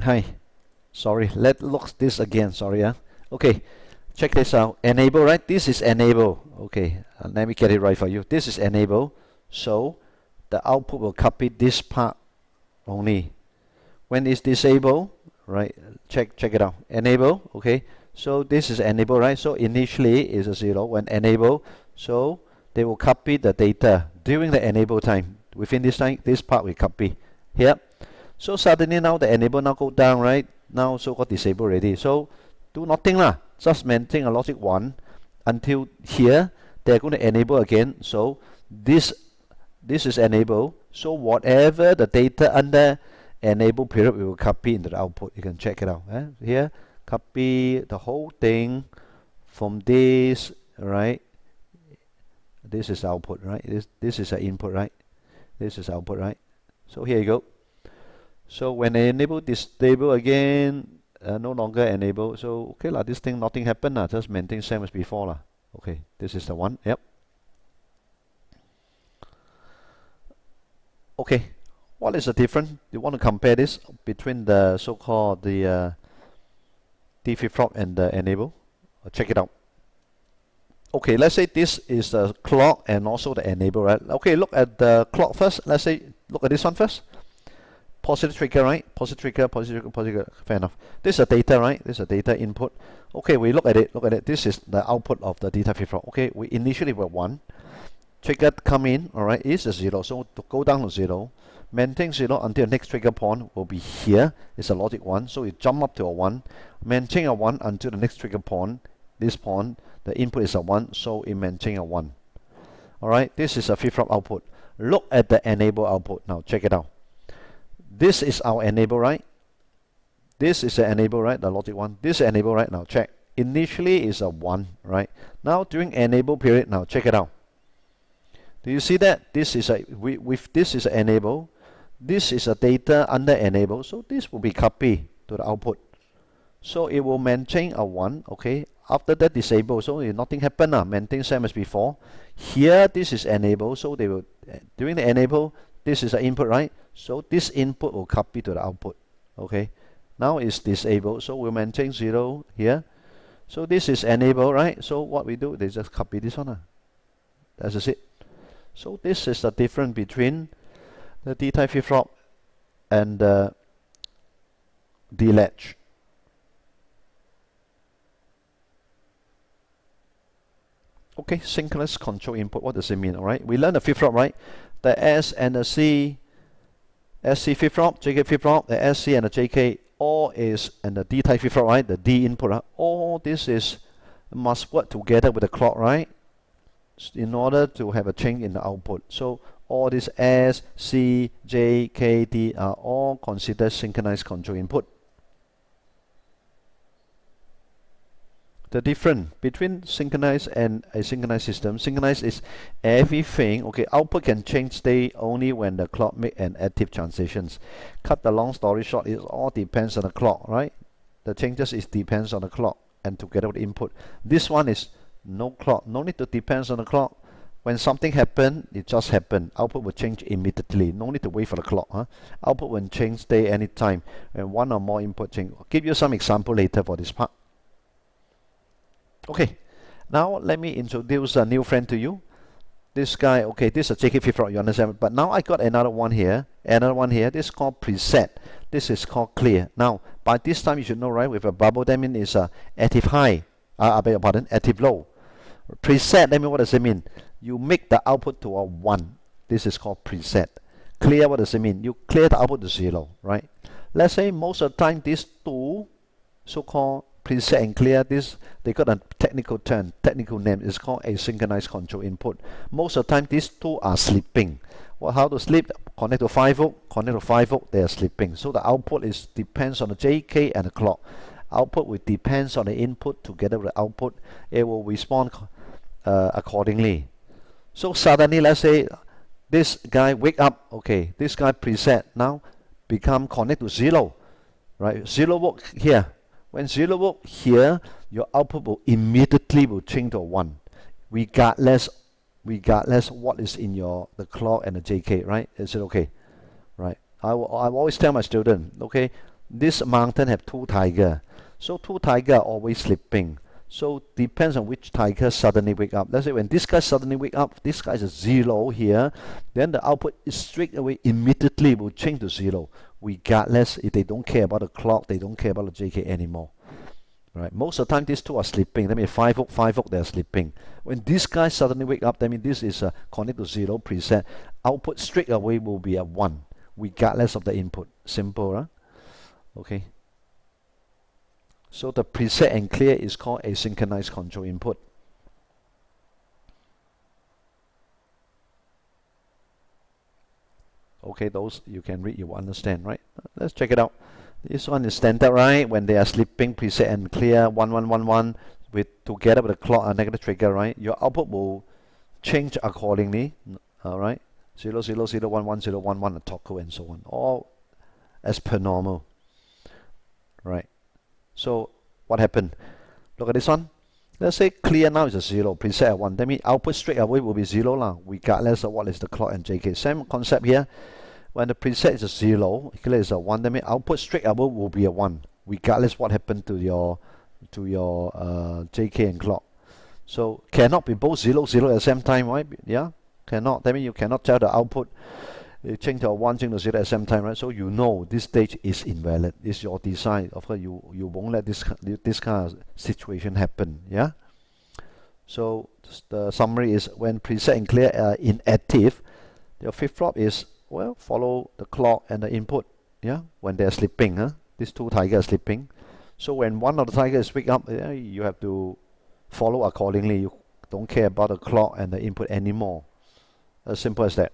Hi. Sorry, let's look this again. Sorry, okay. Check this out. Enable, right? This is enable. Okay, let me get it right for you. This is enable. So the output will copy this part only. When it's disabled, right? Check it out. Enable. Okay. So this is enable, right? So initially is a 0 when enable. So they will copy the data during the enable time. Within this time, this part will copy here. So suddenly now the enable now go down, right? Now so got disabled already. So do nothing lah. Just maintain a logic 1 until here. They're going to enable again. So this is enable. So whatever the data under enable period, we will copy into the output. You can check it out. Here, copy the whole thing from this, right? This is output, right? This is an input, right? This is output, right? So here you go. So when I enable disable again, no longer enable. So okay lah, this thing nothing happened lah. Just maintain same as before lah. Okay, this is the one. Yep. Okay, what is the difference? You want to compare this between the so-called the D flip-flop and the enable? Check it out. Okay, let's say this is the clock and also the enable, right? Okay, look at the clock first. Let's say look at this one first. Positive trigger, right? Positive trigger, positive trigger, positive trigger. Fair enough. This is a data, right? This is a data input. Okay, we look at it. Look at it. This is the output of the data flip-flop. Okay, we initially were 1. Trigger come in, all right, is a 0. So to go down to 0, maintain 0 until the next trigger point will be here. It's a logic 1. So you jump up to a 1. Maintain a 1 until the next trigger point. This point, the input is a 1. So it maintain a 1. All right, this is a flip-flop output. Look at the enable output. Now check it out. This is our enable, right? This is the enable, right? The logic 1. This is enable, right? Now check. Initially is a 1, right? Now during enable period, now check it out. Do you see that? This is a with this is enable. This is a data under enable. So this will be copied to the output. So it will maintain a 1, okay? After that disable, so nothing happened, maintain same as before. Here this is enable, so they will during the enable, this is an input, right? So this input will copy to the output. Okay. Now it's disabled, so we'll maintain 0 here. So this is enable, right? So what we do, they just copy this one. That's it. So this is the difference between the D-type flip-flop and the D-latch. Okay, synchronous control input. What does it mean? All right, we learned the flip-flop, right? The S and the C, SC flip-flop, JK flip-flop, the SC and the JK, all is, and the D-type flip-flop, right? The D input, all this is must work together with the clock, right? In order to have a change in the output. So all these S, C, J, K, D are all considered synchronized control input. The difference between synchronized and asynchronous system. Synchronized is everything. Okay, output can change state only when the clock make an active transitions. Cut the long story short, it all depends on the clock, right? The changes is depends on the clock and together with input. This one is no clock, no need to depends on the clock. When something happen, it just happen. Output will change immediately. No need to wait for the clock. Output will change state anytime when one or more input change. I'll give you some example later for this part. Okay, now let me introduce a new friend to you. This guy, okay, this is a JK flip-flop, you understand? But now I got another one here. This is called preset. This is called clear. Now, by this time you should know, right? With a bubble, that means it's active high. I beg your pardon, active low. Preset, that means what does it mean? You make the output to a 1. This is called preset. Clear, what does it mean? You clear the output to 0, right? Let's say most of the time these two so-called preset and clear, this they got a technical term, technical name. It's called asynchronous control input. Most of the time these two are sleeping. Well, how to sleep? Connect to 5 volt, connect to 5 volt, they are sleeping. So the output is depends on the JK and the clock. Output will depends on the input together with the output. It will respond accordingly. So suddenly, let's say this guy wake up. Okay, this guy preset now become connect to 0, right? 0 volt here. When 0 volt here, your output will immediately will change to 1, regardless what is in the clock and the JK, right? Is it okay? Right. I always tell my student, okay, this mountain have two tiger. So two tiger are always sleeping. So depends on which tiger suddenly wake up. Let's say when this guy suddenly wake up, this guy is a 0 here, then the output is straight away immediately will change to 0, regardless if they don't care about the clock, they don't care about the JK anymore. Right? Most of the time these two are sleeping. That means 5 o'clock, they're sleeping. When this guy suddenly wake up, that means this is connected to 0 preset. Output straight away will be a 1, regardless of the input. Simple, huh? Okay. So the preset and clear is called a synchronized control input. Okay, those you can read, you will understand, right? Let's check it out. This one is standard, right? When they are sleeping, preset and clear 1111 with together with the clock and negative trigger, right? Your output will change accordingly. All right, 0001111 a toggle and so on, all as per normal, right? So what happened? Look at this one. Let's say clear now is a 0, preset at 1. That means output straight away will be 0 lah, regardless of what is the clock and JK. Same concept here. When the preset is a 0, clear is a 1. That means output straight away will be a 1, regardless what happened to your JK and clock. So cannot be both 0 0 at the same time, right? Yeah, cannot. That means you cannot tell the output change to a 1, change to 0 at the same time, right? So you know this stage is invalid. It's your design. Of course, you won't let this kind of situation happen. Yeah. So the summary is when preset and clear are inactive, your flip-flop is, well, follow the clock and the input. Yeah. When they're sleeping, huh? These two tigers are sleeping. So when one of the tigers wake up, you have to follow accordingly. You don't care about the clock and the input anymore. As simple as that.